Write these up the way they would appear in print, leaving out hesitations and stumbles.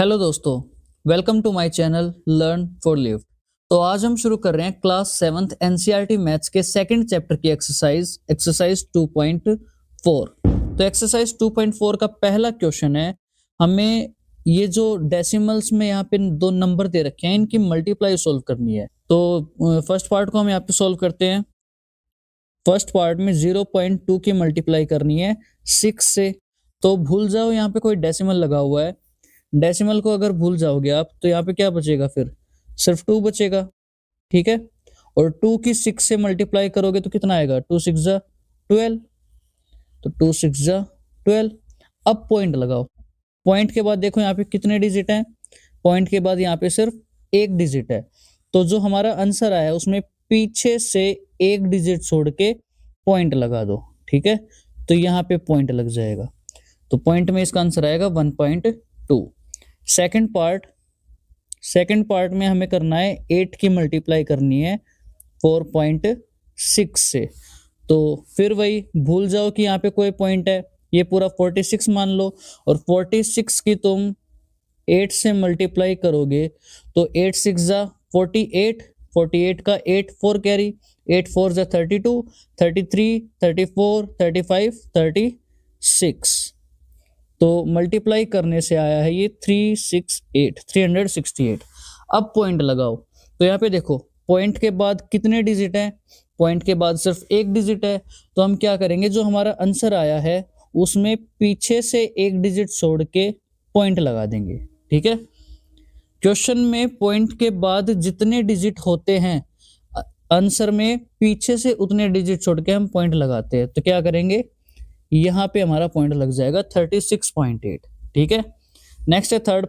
Hello दोस्तों, welcome to my channel learn for lift. तो आज हम शुरू कर रहे हैं क्लास 7th एनसीईआरटी मैथ्स के सेकंड चैप्टर की एक्सरसाइज 2.4। तो एक्सरसाइज 2.4 का पहला क्वेश्चन है, हमें ये जो डेसिमल्स में यहाँ पे दो नंबर दे रखे हैं, इनकी मल्टीप्लाई सोल्व करनी है। तो फर्स्ट पार्ट को हम यहाँ पे सोल्व करते हैं। फर्स्ट पार्ट में 0.2 की मल्टीप्लाई करनी है 6 से। तो भूल जाओ यहाँ पे कोई डेसिमल लगा हुआ है। डेसिमल को अगर भूल जाओगे आप तो यहाँ पे क्या बचेगा, फिर सिर्फ 2 बचेगा। ठीक है, और 2 की 6 से मल्टीप्लाई करोगे तो कितना आएगा, 2 6 जा 12। तो 2 6 जा 12। अब पॉइंट लगाओ। पॉइंट के बाद देखो यहाँ पे कितने डिजिट हैं। पॉइंट के बाद यहाँ पे सिर्फ एक डिजिट है। तो जो हमारा आंसर आया उसमें पीछे से एक डिजिट छोड़ के पॉइंट लगा दो। ठीक है, तो यहाँ पे पॉइंट लग जाएगा। तो पॉइंट में इसका आंसर आएगा 1.2। सेकंड पार्ट में हमें करना है 8 की मल्टीप्लाई करनी है 4.6 से। तो फिर वही भूल जाओ कि यहाँ पे कोई पॉइंट है, ये पूरा 46 मान लो, और 46 की तुम 8 से मल्टीप्लाई करोगे तो 8 6 जा 48, 48 का 8 4 कैरी, 8 4 जा 32, 33 34 35 36। तो मल्टीप्लाई करने से आया है ये 368। अब पॉइंट लगाओ। तो यहाँ पे देखो पॉइंट के बाद कितने डिजिट हैं, पॉइंट के बाद सिर्फ एक डिजिट है। तो हम क्या करेंगे, जो हमारा आंसर आया है उसमें पीछे से एक डिजिट छोड़ के पॉइंट लगा देंगे। ठीक है, क्वेश्चन में पॉइंट के बाद जितने डिजिट होते हैं आंसर में पीछे से उतने डिजिट छोड़ के हम पॉइंट लगाते हैं। तो क्या करेंगे, यहाँ पे हमारा पॉइंट लग जाएगा 36.8। ठीक है, नेक्स्ट है थर्ड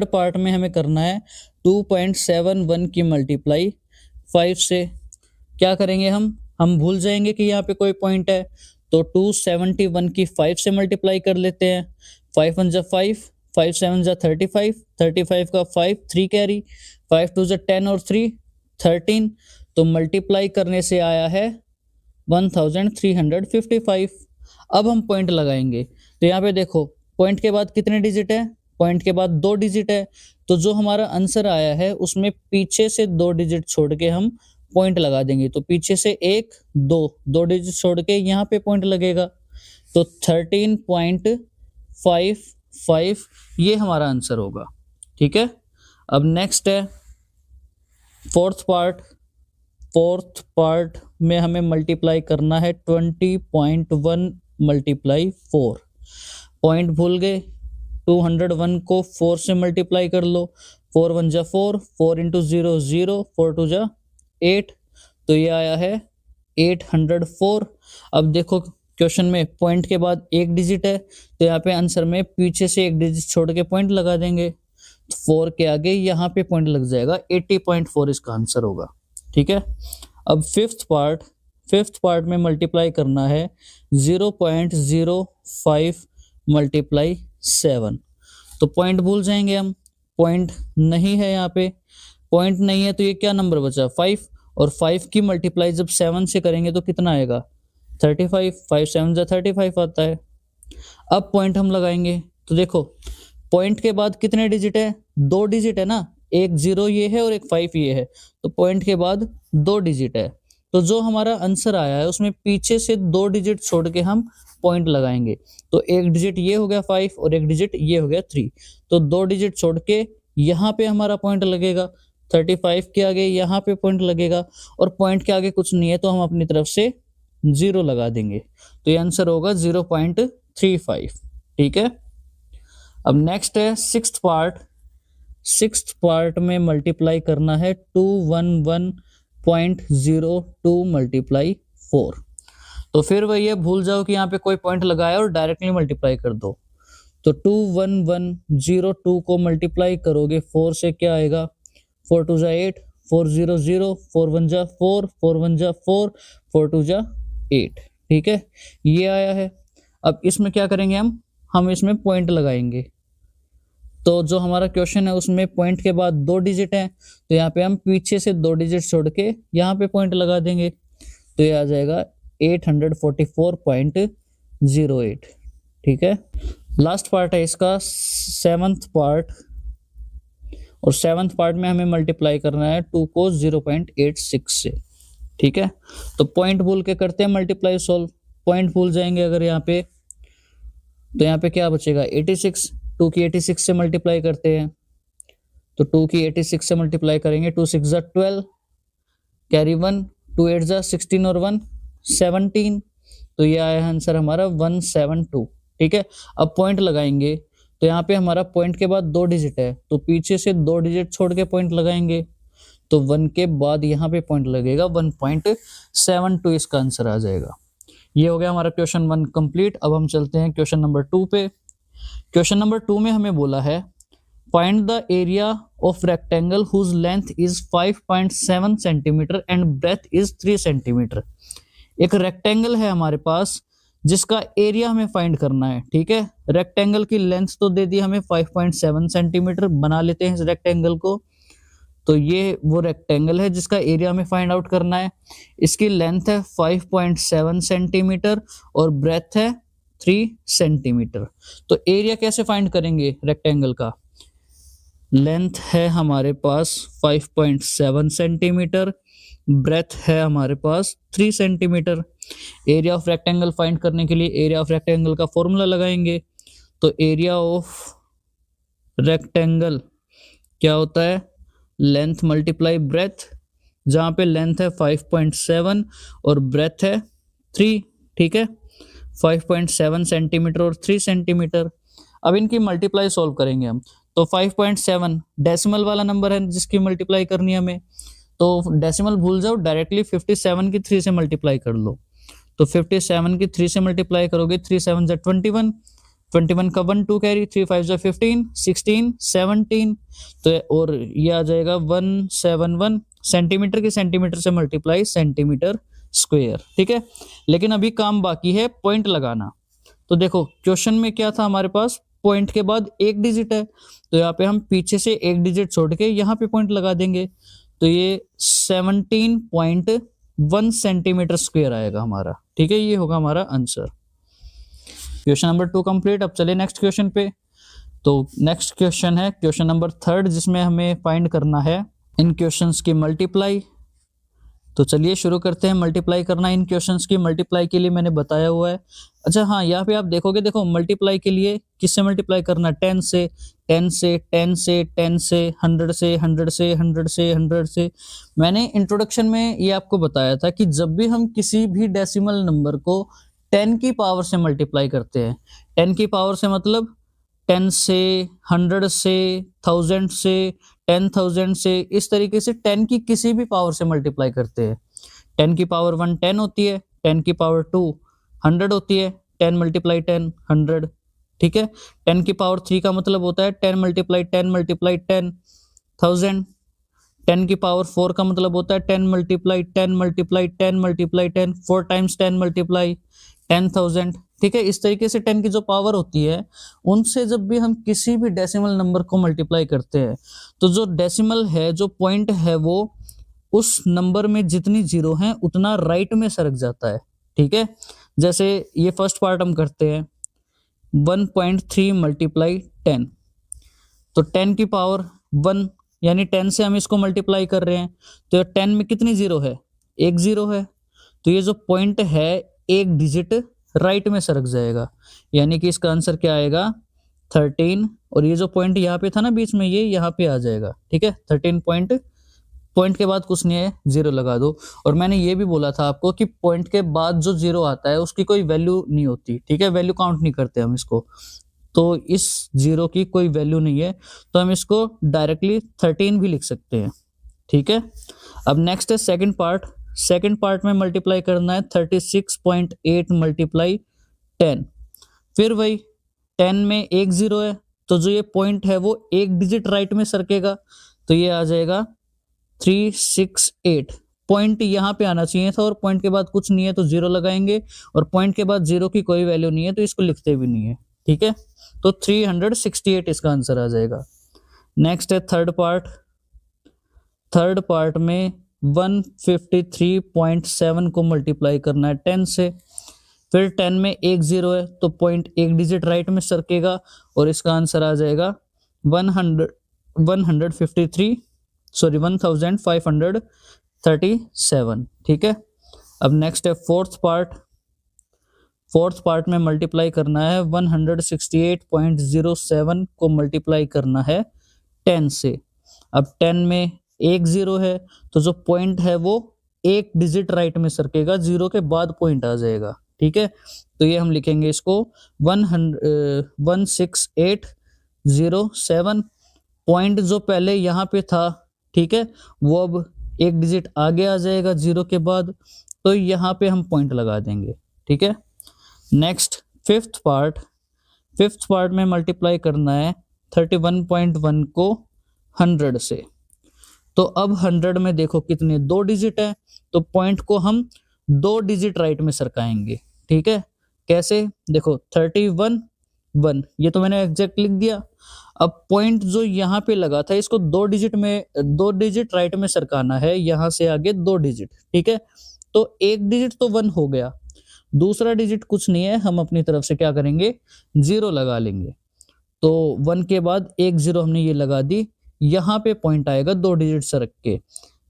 पार्ट में हमें करना है 2.71 की मल्टीप्लाई 5 से। क्या करेंगे, हम भूल जाएंगे कि यहाँ पे कोई पॉइंट है, तो 271 की 5 से मल्टीप्लाई कर लेते हैं। 5 1 जा 5, 5 7 जा 35, 35 का 5 3 कैरी, 5 2 जा 10 और 3 13। तो मल्टीप्लाई करने से आया है 1355। अब हम पॉइंट लगाएंगे। तो यहाँ पे देखो पॉइंट के बाद कितने डिजिट है, पॉइंट के बाद 2 डिजिट है। तो जो हमारा आंसर आया है उसमें पीछे से 2 डिजिट छोड़ के हम पॉइंट लगा देंगे। तो पीछे से 1 2 डिजिट छोड़ के यहाँ पे पॉइंट लगेगा। तो 13.55 ये हमारा आंसर होगा। ठीक है, अब नेक्स्ट है फोर्थ पार्ट में हमें मल्टीप्लाई करना है 20.1 मल्टीप्लाई 4। पॉइंट भूल गए, 201 को 4 से मल्टीप्लाई कर लो। 4 1 जा 4, 4 इंटू 0 0, 4 2 जा 8। तो ये आया है 804। अब देखो क्वेश्चन में पॉइंट के बाद एक डिजिट है, तो यहाँ पे आंसर में पीछे से एक डिजिट छोड़ के पॉइंट लगा देंगे। 4 के आगे यहाँ पे पॉइंट लग जाएगा, 80.4 इसका आंसर होगा। ठीक है, अब फिफ्थ पार्ट में मल्टीप्लाई करना है 0.05 मल्टीप्लाई 7। तो पॉइंट भूल जाएंगे हम, पॉइंट नहीं है यहाँ पे। पॉइंट नहीं है तो ये क्या नंबर बचा, 5, और 5 की मल्टीप्लाई जब 7 से करेंगे तो कितना आएगा, 35। 5 7 जा 35 आता है। अब पॉइंट हम लगाएंगे। तो देखो पॉइंट के बाद कितने डिजिट है, 2 डिजिट है ना, एक 0 ये है और एक 5 ये है। तो पॉइंट के बाद 2 डिजिट है। तो जो हमारा आंसर आया है उसमें पीछे से 2 डिजिट छोड़ के हम पॉइंट लगाएंगे। तो एक डिजिट ये हो गया 5 और एक डिजिट ये हो गया 3। तो 2 डिजिट छोड़ के यहाँ पे हमारा पॉइंट लगेगा। 35 के आगे यहाँ पे पॉइंट लगेगा, और पॉइंट के आगे कुछ नहीं है तो हम अपनी तरफ से 0 लगा देंगे। तो ये आंसर होगा 0.35। ठीक है, अब नेक्स्ट है सिक्स्थ पार्ट में मल्टीप्लाई करना है 211.02 मल्टीप्लाई 4। तो फिर वही है, भूल जाओ कि यहाँ पे कोई पॉइंट लगाया और डायरेक्टली मल्टीप्लाई कर दो। तो 21102 को मल्टीप्लाई करोगे 4 से, क्या आएगा, 4 2 जा 8, 4 0 0, 4 1 जा 4, 4 1 जा 4, 4 2 जा 8। ठीक है, ये आया है। अब इसमें क्या करेंगे, हम इसमें पॉइंट लगाएंगे। तो जो हमारा क्वेश्चन है उसमें पॉइंट के बाद 2 डिजिट हैं, तो यहाँ पे हम पीछे से 2 डिजिट छोड़ के यहाँ पे पॉइंट लगा देंगे। तो ये आ जाएगा 844.08। ठीक है, लास्ट पार्ट है इसका 7th पार्ट, और 7th पार्ट में हमें मल्टीप्लाई करना है 2 को 0.86 से। ठीक है, तो पॉइंट भूल के करते हैं मल्टीप्लाई सॉल्व। पॉइंट भूल जाएंगे अगर यहाँ पे, तो यहाँ पे क्या बचेगा 86, 2 की 86 से मल्टीप्लाई करते हैं, तो 2 की 86 से मल्टीप्लाई करेंगे, 2 6 जा 12, कैरी 1, 2 8 जा 16 और 1 17, तो ये आया आंसर हमारा 172। ठीक है, अब पॉइंट लगाएंगे, तो यहाँ पे हमारा पॉइंट के बाद 2 डिजिट है, तो पीछे से 2 डिजिट छोड़ के पॉइंट लगाएंगे, तो 1 के बाद यहाँ पे पॉइंट लगेगा, 1.72 इसका आंसर आ जाएगा। ये हो गया हमारा क्वेश्चन 1 कंप्लीट। अब हम चलते हैं क्वेश्चन नंबर 2 पे। क्वेश्चन नंबर 2 में हमें बोला है find the area of rectangle whose length is 5.7 centimetre and breadth is 3 centimetre. एक रेक्टेंगल है हमारे पास जिसका एरिया हमें फाइंड करना है। ठीक है, रेक्टेंगल की लेंथ तो दे दी हमें 5.7 सेंटीमीटर, बना लेते हैं इस रेक्टेंगल को। तो ये वो रेक्टेंगल है जिसका एरिया हमें फाइंड आउट करना है। इसकी लेंथ है 5.7 सेंटीमीटर और ब्रेथ है 3 सेंटीमीटर। तो एरिया कैसे फाइंड करेंगे रेक्टेंगल का? लेंथ है हमारे पास 5.7 सेंटीमीटर, ब्रेथ है हमारे पास 3 centimetre. Area of rectangle find करने के लिए एरिया ऑफ रेक्टेंगल का फॉर्मूला लगाएंगे। तो एरिया ऑफ रेक्टेंगल क्या होता है? लेंथ मल्टीप्लाई ब्रेथ, जहां पे लेंथ है 5.7 और ब्रेथ है 3। ठीक है, 5.7 सेंटीमीटर और 3 सेंटीमीटर। अब इनकी मल्टीप्लाई सॉल्व करेंगे हम। तो 5.7 डेसिमल वाला नंबर है जिसकी मल्टीप्लाई करनी है हमें, तो डेसिमल भूल जाओ, डायरेक्टली 57 की 3 से मल्टीप्लाई कर लो। तो 57 की 3 से मल्टीप्लाई करोगे, 3 7 जा 21, 21 का 1 2 कैरी, 3 5 जा 15, 16 17, तो और ये आ जाएगा 171 सेंटीमीटर की सेंटीमीटर से मल्टीप्लाई सेंटीमीटर स्क्वायर। ठीक है, लेकिन अभी काम बाकी है पॉइंट लगाना। तो देखो क्वेश्चन में क्या था हमारे पास, पॉइंट के बाद एक डिजिट है, तो यहाँ पे हम पीछे से एक डिजिट छोड़ के यहाँ पे पॉइंट लगा देंगे, तो ये 17.1 सेंटीमीटर स्क्वायर आएगा हमारा। ठीक है, ये होगा हमारा आंसर। Question number 2 complete. अब चले नेक्स्ट क्वेश्चन पे। तो नेक्स्ट क्वेश्चन है क्वेश्चन नंबर 3, जिसमें हमें फाइंड करना है इन क्वेश्चंस की मल्टीप्लाई। तो चलिए शुरू करते हैं मल्टीप्लाई करना। इन क्वेश्चंस की मल्टीप्लाई के लिए मैंने बताया हुआ है। अच्छा हाँ, यहाँ पे आप देखोगे, देखो मल्टीप्लाई के लिए किससे मल्टीप्लाई करना? 10 से 10 से 10 से 10 से 100 से 100 से 100 से 100 से। मैंने इंट्रोडक्शन में ये आपको बताया था कि जब भी हम किसी भी डेसिमल नंबर को 10 की पावर से मल्टीप्लाई करते हैं, 10 की पावर से मतलब 10 से 100 से 1000 से 10,000 से, इस तरीके से 10 की किसी भी पावर से मल्टीप्लाई करते हैं। 10 की पावर 1 10 होती है, 10 की पावर 2 100 होती है, 10 मल्टीप्लाई 10 100। ठीक है, 10 की पावर 3 का मतलब होता है 10 मल्टीप्लाई 10 मल्टीप्लाई 10 1000। 10 की पावर 4 का मतलब होता है 10 multiply 10 multiply 10 multiply 10, 4 times 10 multiply 10,000। ठीक है, इस तरीके से 10 की जो पावर होती है उनसे जब भी हम किसी भी डेसिमल नंबर को मल्टीप्लाई करते हैं, तो जो डेसिमल है, जो पॉइंट है, वो उस नंबर में जितनी जीरो हैं उतना राइट में सरक जाता है। ठीक है, जैसे ये फर्स्ट पार्ट हम करते हैं 1.3 मल्टीप्लाई 10, तो 10 की पावर 1 यानी 10 से हम इसको मल्टीप्लाई कर रहे हैं, तो 10 में कितनी जीरो है? एक जीरो है, तो ये जो पॉइंट है एक डिजिट राइट में सरक जाएगा, यानी कि इसका आंसर क्या आएगा 13। और ये जो पॉइंट यहाँ पे था ना बीच में, ये यहाँ पे आ जाएगा। ठीक है, 13 पॉइंट के बाद कुछ नहीं है, जीरो लगा दो। और मैंने ये भी बोला था आपको कि पॉइंट के बाद जो जीरो आता है उसकी कोई वैल्यू नहीं होती। ठीक है, वैल्यू काउंट नहीं करते हम इसको, तो इस जीरो की कोई वैल्यू नहीं है, तो हम इसको डायरेक्टली 13 भी लिख सकते हैं। ठीक है, अब नेक्स्ट है सेकंड पार्ट। सेकंड पार्ट में मल्टीप्लाई करना है 36.8 मल्टीप्लाई 10। फिर वही 10 में एक जीरो है, तो जो ये पॉइंट है वो एक डिजिट राइट में सरकेगा, तो ये आ जाएगा 368। पॉइंट यहाँ पे आना चाहिए था, और पॉइंट के बाद कुछ नहीं है तो जीरो लगाएंगे, और पॉइंट के बाद जीरो की कोई वैल्यू नहीं है तो इसको लिखते भी नहीं है। ठीक है, तो 368 इसका आंसर आ जाएगा। नेक्स्ट है थर्ड पार्ट। थर्ड पार्ट में 153.7 को मल्टीप्लाई करना है 10 से। फिर 10 में एक जीरो है तो पॉइंट एक डिजिट राइट में सरकेगा और इसका आंसर आ जाएगा 1537। ठीक है। अब नेक्स्ट है फोर्थ पार्ट में मल्टीप्लाई करना है 168.07 को मल्टीप्लाई करना है 10 से। अब 10 में एक जीरो है तो जो पॉइंट है वो एक डिजिट राइट में सरकेगा, जीरो के बाद पॉइंट आ जाएगा। ठीक है, तो ये हम लिखेंगे इसको 16807। पॉइंट जो पहले यहाँ पे था, ठीक है, वो अब एक डिजिट आगे आ जाएगा जीरो के बाद, तो यहाँ पे हम पॉइंट लगा देंगे। ठीक है। नेक्स्ट फिफ्थ पार्ट में मल्टीप्लाई करना है 31.1 को 100 से। तो अब 100 में देखो कितने दो डिजिट है, तो पॉइंट को हम दो डिजिट राइट में सरकाएंगे। ठीक है, कैसे, देखो 31 ये तो मैंने एग्जैक्ट लिख दिया। अब पॉइंट जो यहाँ पे लगा था इसको दो डिजिट राइट में सरकाना है, यहाँ से आगे दो डिजिट। ठीक है, तो एक डिजिट तो 1 हो गया, दूसरा डिजिट कुछ नहीं है, हम अपनी तरफ से क्या करेंगे, 0 लगा लेंगे। तो 1 के बाद एक 0 हमने ये लगा दी, यहाँ पे पॉइंट आएगा दो डिजिट सरक के,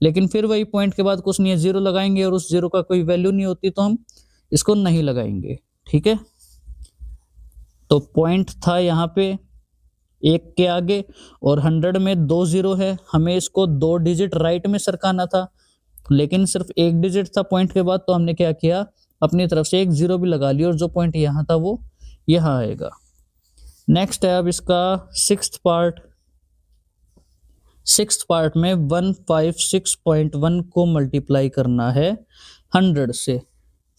लेकिन फिर वही पॉइंट के बाद कुछ नहीं है, 0 लगाएंगे और उस 0 का कोई वैल्यू नहीं होती तो हम इसको नहीं लगाएंगे। ठीक है, तो पॉइंट था यहाँ पे एक के आगे और 100 में दो 0 है, हमें इसको दो डिजिट राइट में सरकाना था, लेकिन सिर्फ एक डिजिट था पॉइंट के बाद, तो हमने क्या किया, अपनी तरफ से एक 0 भी लगा लिया और जो पॉइंट यहाँ था वो यहाँ आएगा। नेक्स्ट है अब इसका सिक्स्थ पार्ट में 156.1 को मल्टीप्लाई करना है 100 से।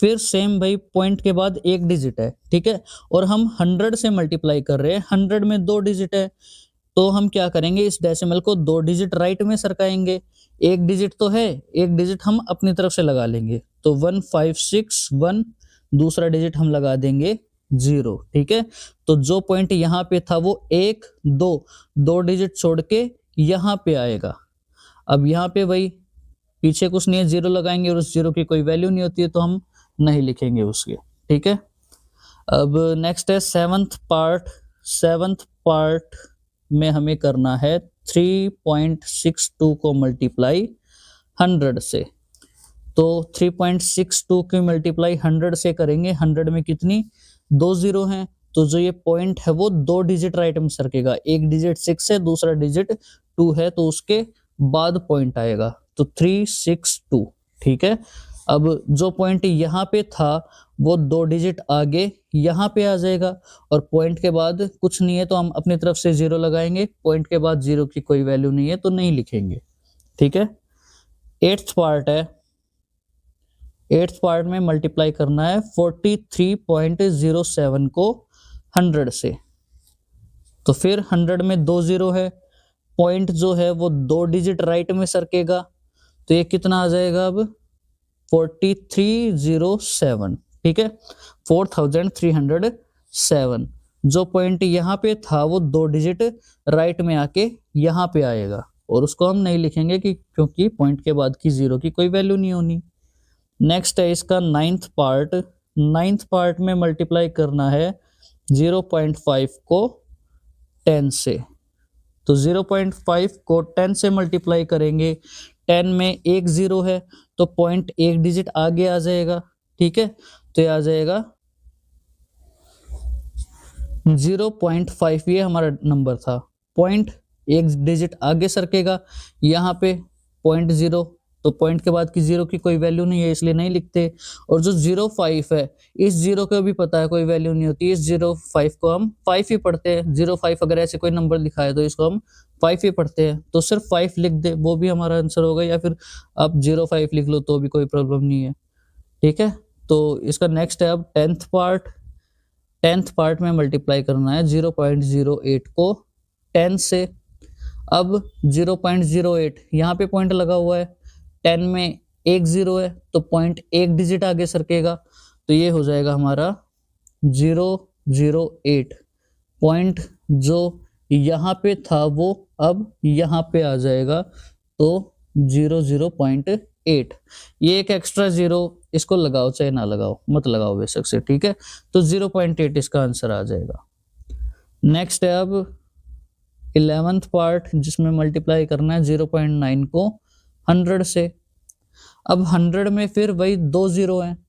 फिर सेम भाई, पॉइंट के बाद एक डिजिट है, ठीक है, और हम 100 से मल्टीप्लाई कर रहे हैं, 100 में दो डिजिट है, तो हम क्या करेंगे, इस डेसिमल को दो डिजिट राइट में सरकाएंगे। एक डिजिट तो है, एक डिजिट हम अपनी तरफ से लगा लेंगे, तो 1561, दूसरा डिजिट हम लगा देंगे 0। ठीक है, तो जो पॉइंट यहाँ पे था वो एक दो डिजिट छोड़ के यहाँ पे आएगा। अब यहाँ पे वही पीछे कुछ नहीं है, 0 लगाएंगे और उस 0 की कोई वैल्यू नहीं होती है तो हम नहीं लिखेंगे उसके। ठीक है, अब नेक्स्ट है सेवंथ पार्ट में हमें करना है 3.62 को मल्टीप्लाई 100 से। तो 3.62 की मल्टीप्लाई 100 से करेंगे, 100 में कितनी दो 0 हैं, तो जो ये पॉइंट है वो दो डिजिट राइट में सरकेगा, एक डिजिट 6 है, दूसरा डिजिट 2 है, तो उसके बाद पॉइंट आएगा, तो 362। ठीक है, अब जो पॉइंट यहाँ पे था वो दो डिजिट आगे यहाँ पे आ जाएगा और पॉइंट के बाद कुछ नहीं है तो हम अपनी तरफ से 0 लगाएंगे, पॉइंट के बाद 0 की कोई वैल्यू नहीं है तो नहीं लिखेंगे। ठीक है, एट्थ पार्ट में मल्टीप्लाई करना है 43.07 को 100 से। तो फिर 100 में दो 0 है, पॉइंट जो है वो दो डिजिट राइट में सरकेगा, तो ये कितना आ जाएगा अब 4307। ठीक है, 4307। जो पॉइंट यहाँ पे था वो दो डिजिट राइट में आके यहाँ पे आएगा और उसको हम नहीं लिखेंगे क्योंकि पॉइंट के बाद की 0 की कोई वैल्यू नहीं होनी। नेक्स्ट है इसका नाइन्थ पार्ट में मल्टीप्लाई करना है 0.5 को 10 से। तो 0.5 को 10 से मल्टीप्लाई करेंगे, 10 में एक 0 है तो पॉइंट एक डिजिट आगे आ जाएगा। ठीक है, तो ये आ जाएगा 0.5, ये हमारा नंबर था, पॉइंट एक डिजिट आगे सरकेगा, यहाँ पे पॉइंट 0, तो पॉइंट के बाद की 0 की कोई वैल्यू नहीं है इसलिए नहीं लिखते। और जो 0.5 है, इस 0 को भी पता है कोई वैल्यू नहीं होती, इस 0.5 को हम 5 ही पढ़ते हैं। 0.5 अगर ऐसे कोई नंबर दिखाए तो इसको हम 5 ही पढ़ते हैं, तो सिर्फ 5 लिख दे, वो भी हमारा आंसर होगा, या फिर आप 0.5 लिख लो तो भी कोई प्रॉब्लम नहीं है। ठीक है, तो इसका नेक्स्ट है अब 10th पार्ट में मल्टीप्लाई करना है 0.08 को 10 से। अब 0.08 यहाँ पे पॉइंट लगा हुआ है, 10 में एक 0 है तो पॉइंट एक डिजिट आगे सरकेगा, तो ये हो जाएगा हमारा 008। पॉइंट जो यहाँ पे था वो अब यहाँ पे आ जाएगा, तो 0.8। ये एक एक्स्ट्रा 0 इसको लगाओ चाहे ना लगाओ, मत लगाओ बेशक से, ठीक है। तो 0.8 इसका आंसर आ जाएगा। नेक्स्ट है अब 11th पार्ट, जिसमें मल्टीप्लाई करना है 0.9 को 100 से। अब 100 में फिर वही 2 जीरो हैं,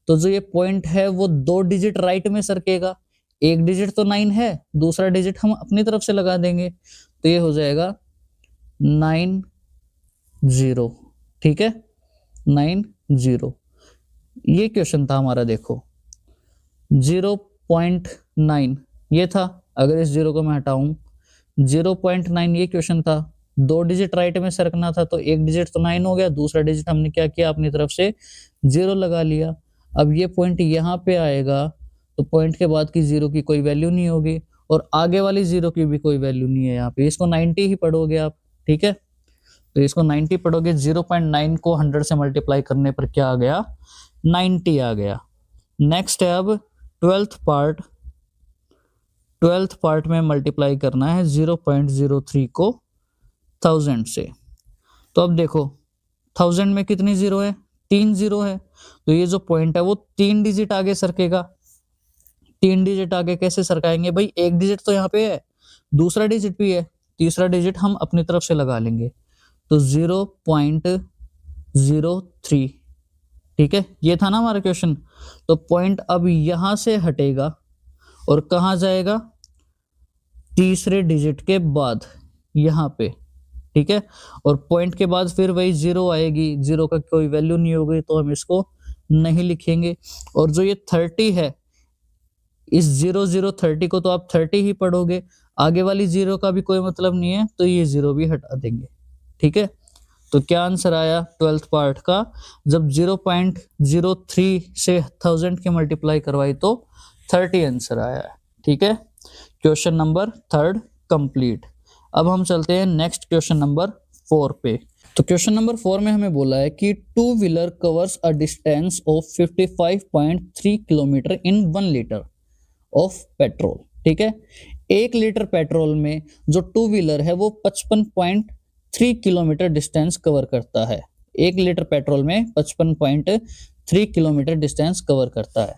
तो जो ये पॉइंट है वो 2 डिजिट राइट में सरकेगा। एक डिजिट तो 9 है, दूसरा डिजिट हम अपनी तरफ से लगा देंगे, तो ये हो जाएगा 90, ठीक है, 90। ये क्वेश्चन था हमारा, देखो 0.9 ये था। अगर इस जीरो को मैं हटाऊं, 0.9 ये क्वेश्चन था। 2 डिजिट राइट में सरकना था, तो एक डिजिट तो 9 हो गया, दूसरा डिजिट हमने क्या किया, अपनी तरफ से 0 लगा लिया। अब ये पॉइंट यहाँ पे आएगा, तो पॉइंट के बाद की 0 की कोई वैल्यू नहीं होगी, और आगे वाली 0 की भी कोई वैल्यू नहीं है यहाँ पे। इसको 90 ही पढ़ोगे आप, ठीक है। तो इसको 90 पढ़ोगे, 0.9 को 100 से मल्टीप्लाई करने पर क्या आ गया, 90 आ गया। नेक्स्ट है अब 12th पार्ट में मल्टीप्लाई करना है 0.03 को 1000 से। तो अब देखो 1000 में कितनी जीरो है, 3 जीरो है, तो ये जो पॉइंट है वो 3 डिजिट आगे सरकेगा। 3 डिजिट आगे कैसे सरकाएंगे भाई, एक डिजिट तो यहाँ पे है, दूसरा डिजिट भी है, तीसरा डिजिट हम अपनी तरफ से लगा लेंगे, तो 0.03, ठीक है। ये था ना हमारा क्वेश्चन। तो पॉइंट अब यहां से हटेगा और कहां जाएगा, तीसरे डिजिट के बाद यहाँ पे, ठीक है। और पॉइंट के बाद फिर वही 0 आएगी, 0 का कोई वैल्यू नहीं होगी, तो हम इसको नहीं लिखेंगे। और जो ये 30 है, इस 0030 को तो आप 30 ही पढ़ोगे, आगे वाली 0 का भी कोई मतलब नहीं है, तो ये 0 भी हटा देंगे, ठीक है। तो क्या आंसर आया 12th पार्ट का, जब 0.03 से 1000 के मल्टीप्लाई करवाई तो 30 आंसर आया, ठीक है। Question number 3 complete. अब हम चलते हैं नेक्स्ट क्वेश्चन नंबर 4 पे। तो क्वेश्चन नंबर 4 में हमें बोला है कि 2 wheeler covers a distance of 55.3 kilometre in 1 litre of petrol, ठीक है। 1 लीटर पेट्रोल में जो 2 व्हीलर है वो 55.3 किलोमीटर डिस्टेंस कवर करता है। 1 लीटर पेट्रोल में 55.3 किलोमीटर डिस्टेंस कवर करता है।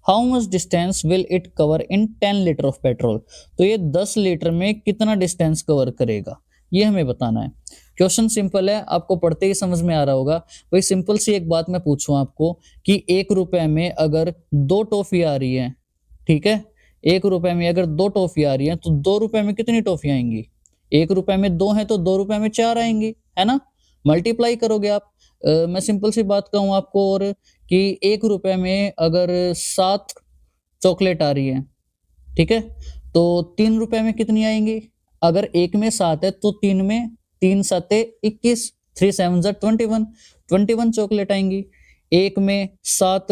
How much distance will it cover in 10 litre of petrol, तो ये 10 लीटर में कितना डिस्टेंस कवर करेगा, ये हमें बताना है। क्वेश्चन सिंपल है, आपको पढ़ते ही समझ में आ रहा होगा। भाई सिंपल सी एक बात मैं पूछूं आपको कि 1 रुपए में अगर 2 टॉफी आ रही है, ठीक है, 1 रुपए में अगर 2 टॉफी आ रही है, तो 2 रुपए में कितनी टॉफी आएंगी, 1 रुपए में 2 है तो 2 रुपए में 4 आएंगी, है ना। मल्टीप्लाई करोगे आप। मैं सिंपल सी बात कहूं आपको, और कि 1 रुपए में अगर 7 चॉकलेट आ रही है, ठीक है, तो 3 रुपए में कितनी आएंगी, अगर 1 में 7 है तो 3 में 3 7 21, 3 7 21 चॉकलेट आएंगी। 1 में 7,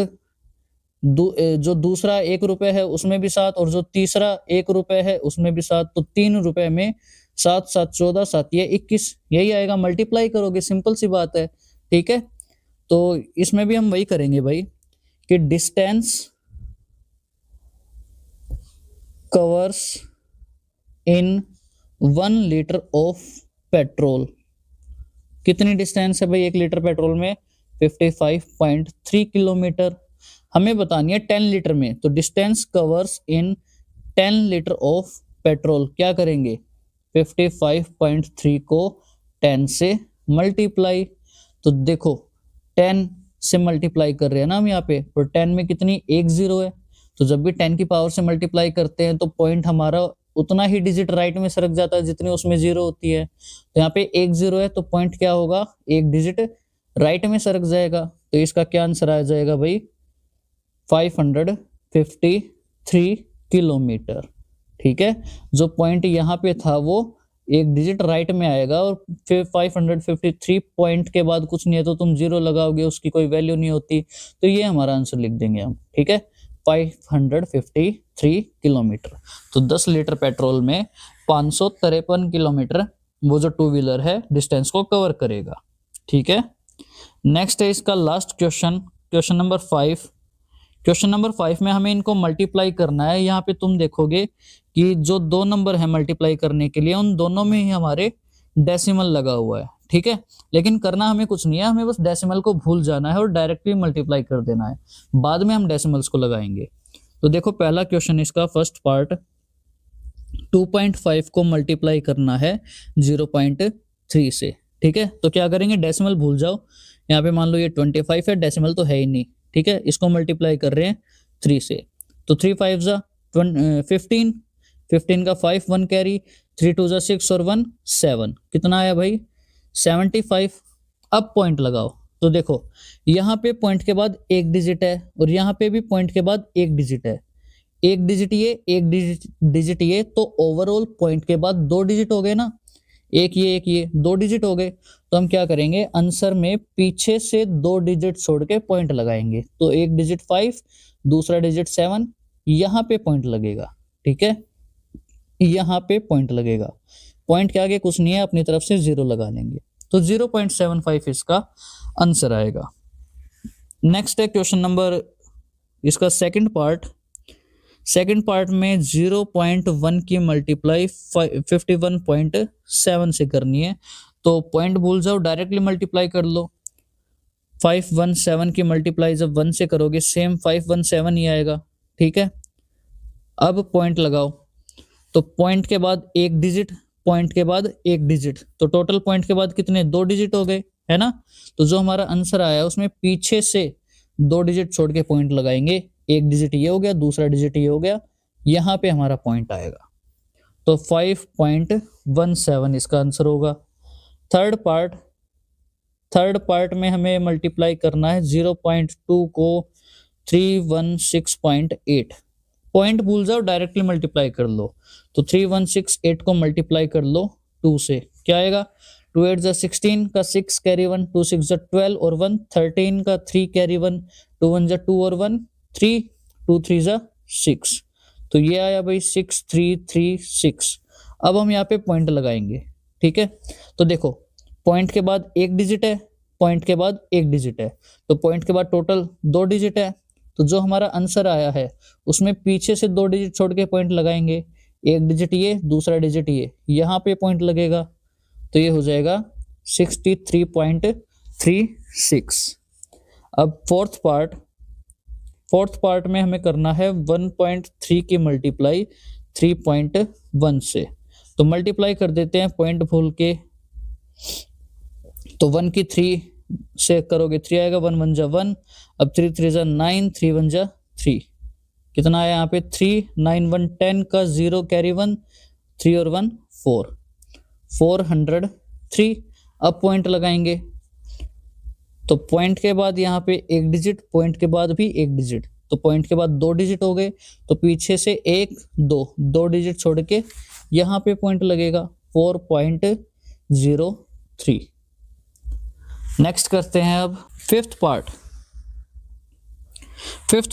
जो दूसरा 1 रुपए है उसमें भी 7, और जो तीसरा 1 रुपए है उसमें भी 7, तो 3 रुपए में 7 7 14, 7 ये 21, यही आएगा। मल्टीप्लाई करोगे, सिंपल सी बात है, ठीक है। तो इसमें भी हम वही करेंगे भाई कि distance covers in 1 litre of petrol, कितनी डिस्टेंस है भाई 1 लीटर पेट्रोल में, 55.3 किलोमीटर। हमें बतानी है 10 लीटर में, तो distance covers in 10 litre of petrol, क्या करेंगे, 55.3 को 10 से मल्टीप्लाई। तो देखो 10 से मल्टीप्लाई कर रहे हैं ना हम यहाँ पे, और 10 में कितनी 1 जीरो है, तो जब भी 10 की पावर से मल्टीप्लाई करते हैं तो पॉइंट हमारा उतना ही डिजिट राइट में सरक जाता है जितनी उसमें 0 होती है। तो यहाँ पे 1 जीरो है, तो पॉइंट क्या होगा, 1 डिजिट राइट में सरक जाएगा। तो इसका क्या आंसर आ जाएगा भाई, 553 किलोमीटर, ठीक है। जो पॉइंट यहाँ पे था वो 1 डिजिट राइट में आएगा, और फिर 553 पॉइंट के बाद कुछ नहीं है तो तुम 0 लगाओगे, उसकी कोई वैल्यू नहीं होती, तो ये हमारा आंसर लिख देंगे हम, ठीक है, 553 किलोमीटर। तो 10 लीटर पेट्रोल में 553 किलोमीटर वो जो 2 व्हीलर है डिस्टेंस को कवर करेगा, ठीक है। नेक्स्ट है इसका last question, question number 5। Question number 5 में हमें इनको मल्टीप्लाई करना है। यहाँ पे तुम देखोगे कि जो 2 नंबर है मल्टीप्लाई करने के लिए, उन दोनों में ही हमारे डेसिमल लगा हुआ है, ठीक है। लेकिन करना हमें कुछ नहीं है, हमें बस डेसिमल को भूल जाना है और डायरेक्टली मल्टीप्लाई कर देना है, बाद में हम डेसिमल्स को लगाएंगे। तो देखो पहला क्वेश्चन इसका फर्स्ट पार्ट, 2.5 को मल्टीप्लाई करना है 0.3 से, ठीक है। तो क्या करेंगे, डेसिमल भूल जाओ, यहाँ पे मान लो ये 25 है, डेसिमल तो है ही नहीं, ठीक है। इसको मल्टीप्लाई कर रहे हैं 3 से, तो 3 5 जा 15, 15 का 5 1 कैरी, 3 2 जा 6 और 1 7, कितना आया भाई 75। अब पॉइंट लगाओ, तो देखो यहाँ पे पॉइंट के बाद एक डिजिट है और यहाँ पे भी पॉइंट के बाद एक डिजिट है, एक डिजिट ये एक डिजिट ये, तो ओवरऑल पॉइंट के बाद 2 डिजिट हो गए ना, एक ये 2 डिजिट हो गए। तो हम क्या करेंगे, आंसर में पीछे से 2 डिजिट छोड़ के पॉइंट लगाएंगे, तो एक डिजिट 5, दूसरा डिजिट 7, यहाँ पे पॉइंट लगेगा, ठीक है, यहाँ पे पॉइंट लगेगा, पॉइंट के आगे कुछ नहीं है, अपनी तरफ से 0 लगा लेंगे, तो 0.75 इसका आंसर आएगा। नेक्स्ट है क्वेश्चन नंबर, इसका सेकंड पार्ट में 0.1 की मल्टीप्लाई 51.7 से करनी है, तो पॉइंट भूल जाओ, डायरेक्टली मल्टीप्लाई कर लो। 517 की मल्टीप्लाई जब 1 से करोगे सेम 517 ही आएगा, ठीक है। अब पॉइंट लगाओ, तो पॉइंट के बाद एक डिजिट, पॉइंट के बाद एक डिजिट, तो टोटल पॉइंट के बाद कितने 2 डिजिट हो गए, है ना। तो जो हमारा आंसर आया उसमें पीछे से 2 डिजिट छोड़ के पॉइंट लगाएंगे, एक डिजिट ये हो गया, दूसरा डिजिट ये हो गया, यहाँ पे हमारा पॉइंट आएगा, तो 5.17 इसका आंसर होगा। थर्ड पार्ट में हमें मल्टीप्लाई करना है 0.2 को 316.8, पॉइंट भूल जाओ, डायरेक्टली मल्टीप्लाई कर लो, तो 3168 को मल्टीप्लाई कर लो 2 से, क्या आएगा 2 8 जा 16 का 6 कैरी 1, 2 6 जा 12 और 1 13 का 3 कैरी 1, 2 1 जा 2 और 1 3, 2 3 जा 6, तो ये आया भाई 6336। अब हम यहाँ पे पॉइंट लगाएंगे, ठीक है। तो देखो पॉइंट के बाद एक डिजिट है, पॉइंट के बाद एक डिजिट है, तो पॉइंट के बाद टोटल 2 डिजिट है, तो जो हमारा आंसर आया है उसमें पीछे से 2 डिजिट छोड़ के पॉइंट लगाएंगे, एक डिजिट ये, दूसरा डिजिट ये, यहाँ पे पॉइंट लगेगा, तो ये हो जाएगा 63.36। अब फोर्थ पार्ट में हमें करना है 1.3 की मल्टीप्लाई 3.1 से, तो मल्टीप्लाई कर देते हैं पॉइंट भूल के, तो 1 की 3 से करोगे 3 आएगा, 1 1 जा 1, अब 3 3 जा 9, 3 1 जा 3, कितना आया यहाँ पे 3 9 1 10 का 0 कैरी 1, 3 और 1 4, 403। अब पॉइंट लगाएंगे, तो पॉइंट के बाद यहाँ पे एक डिजिट, पॉइंट के बाद भी एक डिजिट, तो पॉइंट के बाद 2 डिजिट हो गए, तो पीछे से 1 2 डिजिट छोड़ के यहाँ पे पॉइंट लगेगा 4.03। नेक्स्ट करते हैं अब फिफ्थ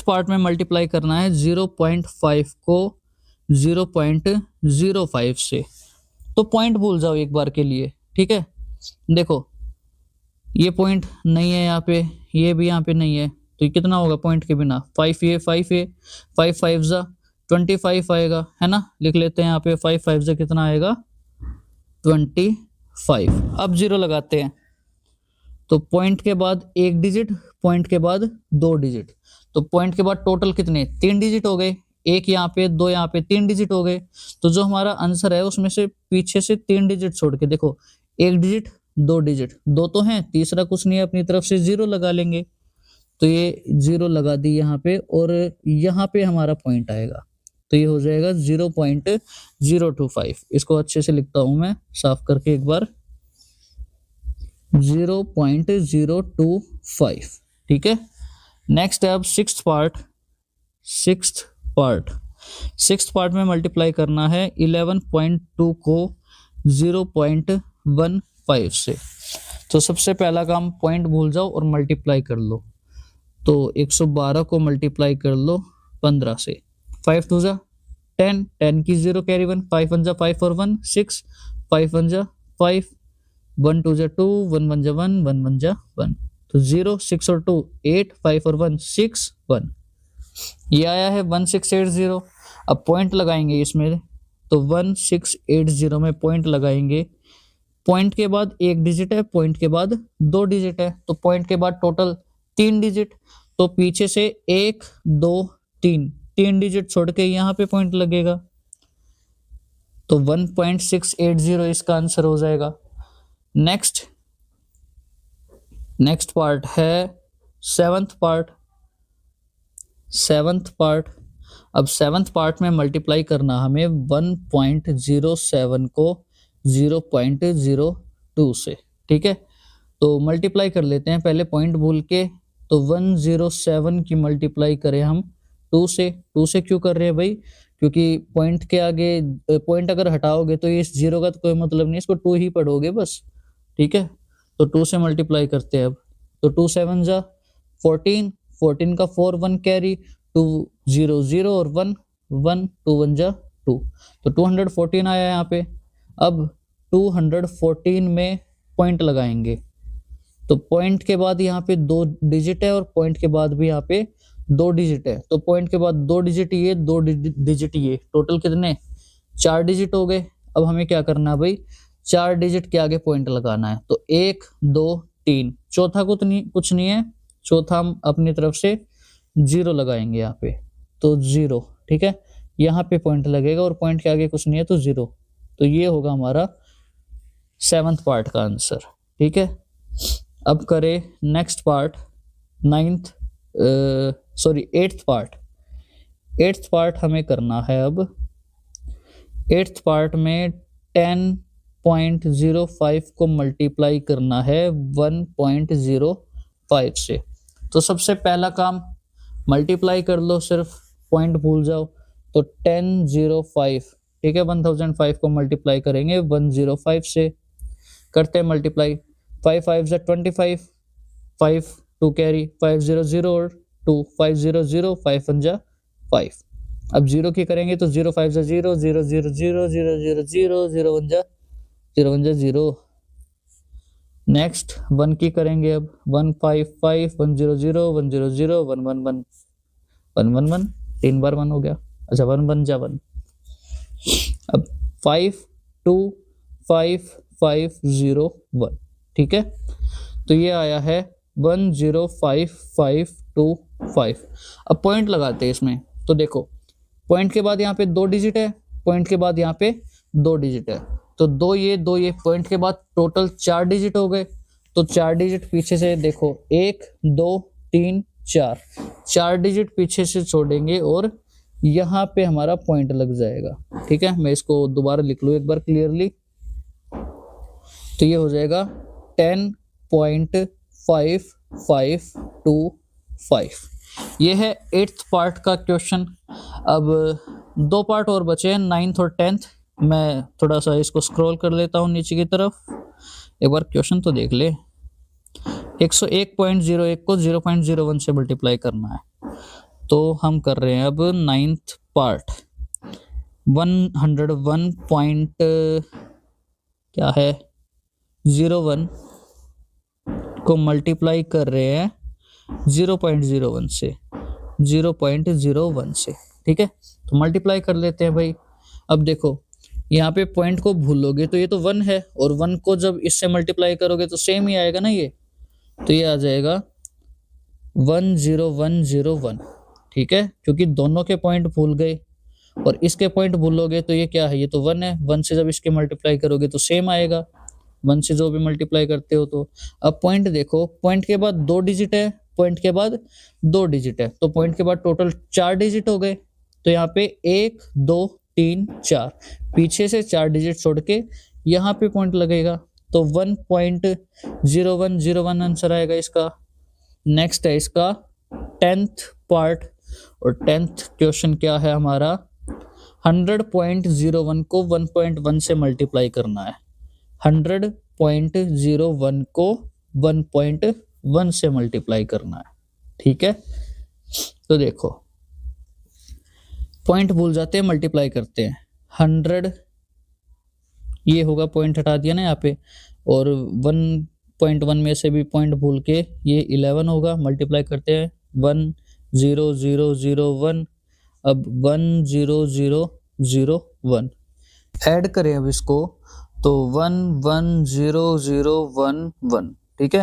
पार्ट में मल्टीप्लाई करना है 0.5 को 0.05 से, तो पॉइंट भूल जाओ एक बार के लिए, ठीक है। देखो ये पॉइंट नहीं है यहाँ पे, ये भी यहाँ पे नहीं है, तो ये कितना होगा पॉइंट के बिना 5 ये 5 5 जा 25 आएगा, है ना। लिख लेते हैं यहाँ पे 5 5 जा कितना आएगा 25। अब 0 लगाते हैं, तो पॉइंट के बाद एक डिजिट, पॉइंट के बाद 2 डिजिट, तो पॉइंट के बाद टोटल कितने 3 डिजिट हो गए, एक यहाँ पे 2 यहाँ पे 3 डिजिट हो गए, तो जो हमारा आंसर है उसमें से पीछे से 3 डिजिट छोड़ के देखो एक डिजिट 2 डिजिट, 2 तो हैं, तीसरा कुछ नहीं है, अपनी तरफ से 0 लगा लेंगे, तो ये 0 लगा दी यहाँ पे, और यहाँ पे हमारा पॉइंट आएगा, तो ये हो जाएगा 0.025। इसको अच्छे से लिखता हूं मैं साफ करके एक बार, 0.025, ठीक है। नेक्स्ट है अब सिक्स्थ पार्ट में मल्टीप्लाई करना है 11.2 को 0.15 से, तो सबसे पहला काम पॉइंट भूल जाओ और मल्टीप्लाई कर लो, तो 112 को मल्टीप्लाई कर लो 15 से, 5 2 जा 10, 10 की 0 कैरी 1, 5 1 जा 5 और 1 6, 5 1 जा 5, 1 2 जा 2, 1 1 जा 1, 1 1 जा 1, तो 0 6 और 2 8, 5 और 1 6 1, ये आया है 1680। अब पॉइंट लगाएंगे इसमें, तो 1680 में पॉइंट लगाएंगे पॉइंट के बाद एक डिजिट है, पॉइंट के बाद दो डिजिट है, तो पॉइंट के बाद टोटल 3 डिजिट, तो पीछे से 1 2 3 डिजिट छोड़ के यहाँ पे पॉइंट लगेगा, तो 1.680 इसका आंसर हो जाएगा। नेक्स्ट पार्ट है सेवंथ पार्ट। अब सेवंथ पार्ट में मल्टीप्लाई करना हमें 1.07 को 0.02 से, ठीक है। तो मल्टीप्लाई कर लेते हैं पहले पॉइंट भूल के, तो 107 की मल्टीप्लाई करें हम 2 से। 2 से क्यों कर रहे हैं भाई, क्योंकि पॉइंट के आगे पॉइंट अगर हटाओगे तो ये इस जीरो का तो कोई मतलब नहीं, इसको 2 ही पढ़ोगे बस, ठीक है। तो 2 से मल्टीप्लाई करते हैं अब, तो 2 7 जा 14, 14 का 4 1 कैरी, 2 0 0 और 1 1, 2 1 जा 2, तो 214 आया यहाँ पे। अब 214 में पॉइंट लगाएंगे, तो पॉइंट के बाद यहाँ पे 2 डिजिट है और पॉइंट के बाद भी यहाँ पे 2 डिजिट है, तो पॉइंट के बाद 2 डिजिट ये, 2 डिजिट ये, टोटल कितने 4 डिजिट हो गए। अब हमें क्या करना है भाई, 4 डिजिट के आगे पॉइंट लगाना है, तो 1 2 3, चौथा कुछ नहीं है, चौथा हम अपनी तरफ से 0 लगाएंगे यहाँ पे, तो 0, ठीक है। यहाँ पे पॉइंट लगेगा और पॉइंट के आगे कुछ नहीं है तो 0, तो ये होगा हमारा सेवंथ पार्ट का आंसर, ठीक है। अब करें नेक्स्ट पार्ट, एट्थ पार्ट हमें करना है। अब एट्थ पार्ट में 10.05 को मल्टीप्लाई करना है 1.05 से, तो सबसे पहला काम मल्टीप्लाई कर लो, सिर्फ पॉइंट भूल जाओ, तो 1005, ठीक है। 1005 को मल्टीप्लाई करेंगे 105 से, करते हैं मल्टीप्लाई, 5 5 25, 5 2 कैरी, 5 0 0 और 2, 5 0 0, 5 1 जा 5। अब 0 की करेंगे तो 0 5 जा 0 0 0 0 0 0 0 0 1 जा 0। नेक्स्ट 1 की करेंगे, अब 1 5 5 1 0 0 1 0 0 1 1 1 1 1 1, 3 बार 1 हो गया, अच्छा 1 1 जा 1। अब 5 2 5 5 0 1, ठीक है। तो ये आया है 105525। अब पॉइंट लगाते हैं इसमें, तो देखो पॉइंट के बाद यहाँ पे 2 डिजिट है, पॉइंट के बाद यहाँ पे 2 डिजिट है, तो 2 ये पॉइंट के बाद टोटल 4 डिजिट हो गए, तो 4 डिजिट पीछे से देखो 1 2 3 4 डिजिट पीछे से छोड़ेंगे और यहाँ पे हमारा पॉइंट लग जाएगा, ठीक है। मैं इसको दोबारा लिख लूँ एक बार क्लियरली, तो ये हो जाएगा 10.5525। ये है एट्थ पार्ट का क्वेश्चन। अब 2 पार्ट और बचे हैं, 9th और 10th। मैं थोड़ा सा इसको स्क्रॉल कर लेता हूँ नीचे की तरफ, एक बार क्वेश्चन तो देख ले। 101.01 को 0.01 से मल्टीप्लाई करना है, तो हम कर रहे हैं अब 9th पार्ट। 101 पॉइंट क्या है 01 को मल्टीप्लाई कर रहे हैं 0.01 से, 0.01 से, ठीक है। तो मल्टीप्लाई कर लेते हैं भाई। अब देखो यहाँ पे पॉइंट को भूलोगे तो ये तो 1 है, और 1 को जब इससे मल्टीप्लाई करोगे तो सेम ही आएगा ना ये, तो ये आ जाएगा 10101, ठीक है। क्योंकि दोनों के पॉइंट भूल गए और इसके पॉइंट भूलोगे तो ये क्या है, ये तो 1 है, 1 से जब इसके मल्टीप्लाई करोगे तो सेम आएगा, 1 से जो भी मल्टीप्लाई करते हो। तो अब पॉइंट देखो, पॉइंट के बाद 2 डिजिट है, पॉइंट के बाद 2 डिजिट है, तो पॉइंट के बाद टोटल 4 डिजिट हो गए, तो यहाँ पे 1 2 3 4 पीछे से 4 डिजिट छोड़ के यहाँ पे पॉइंट लगेगा, तो 1.0101 आंसर आएगा इसका। नेक्स्ट है इसका 10th पार्ट, और 10th क्वेश्चन क्या है हमारा, 100.01 को 1.1 से मल्टीप्लाई करना है। 100.01 को 1.1 से मल्टीप्लाई करना है, ठीक है। तो देखो पॉइंट भूल जाते हैं, मल्टीप्लाई करते हैं। 100 ये होगा, पॉइंट हटा दिया ना यहाँ पे, और 1.1 में से भी पॉइंट भूल के ये 11 होगा, मल्टीप्लाई करते हैं 10001। अब 10001 ऐड करें अब इसको, तो 110011, ठीक है।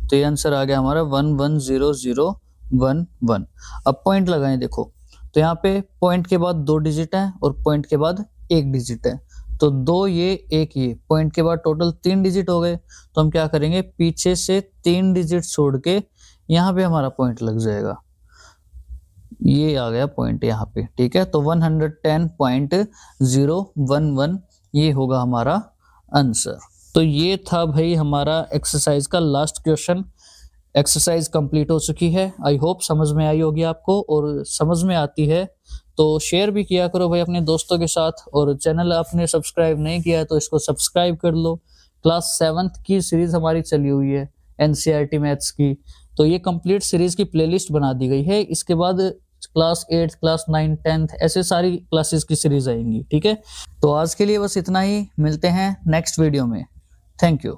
तो ये आंसर आ गया हमारा 110011। अब पॉइंट लगाएं, देखो तो यहाँ पे पॉइंट के बाद 2 डिजिट है और पॉइंट के बाद 1 डिजिट है, तो 2 ये 1 ये, पॉइंट के बाद टोटल 3 डिजिट हो गए। तो हम क्या करेंगे, पीछे से 3 डिजिट छोड़ के यहाँ पे हमारा पॉइंट लग जाएगा, ये आ गया पॉइंट यहाँ पे, ठीक है। तो 110.011 ये होगा हमारा आंसर। तो ये था भाई हमारा एक्सरसाइज का लास्ट क्वेश्चन। एक्सरसाइज कंप्लीट हो चुकी है, आई होप समझ में आई होगी आपको, और समझ में आती है तो शेयर भी किया करो भाई अपने दोस्तों के साथ, और चैनल आपने सब्सक्राइब नहीं किया है तो इसको सब्सक्राइब कर लो। क्लास 7th की सीरीज हमारी चली हुई है एनसीईआरटी मैथ्स की, तो ये कंप्लीट सीरीज की प्लेलिस्ट बना दी गई है। इसके बाद क्लास 8, क्लास 9, 10th ऐसे सारी क्लासेस की सीरीज आएंगी, ठीक है। तो आज के लिए बस इतना ही, मिलते हैं नेक्स्ट वीडियो में। Thank you.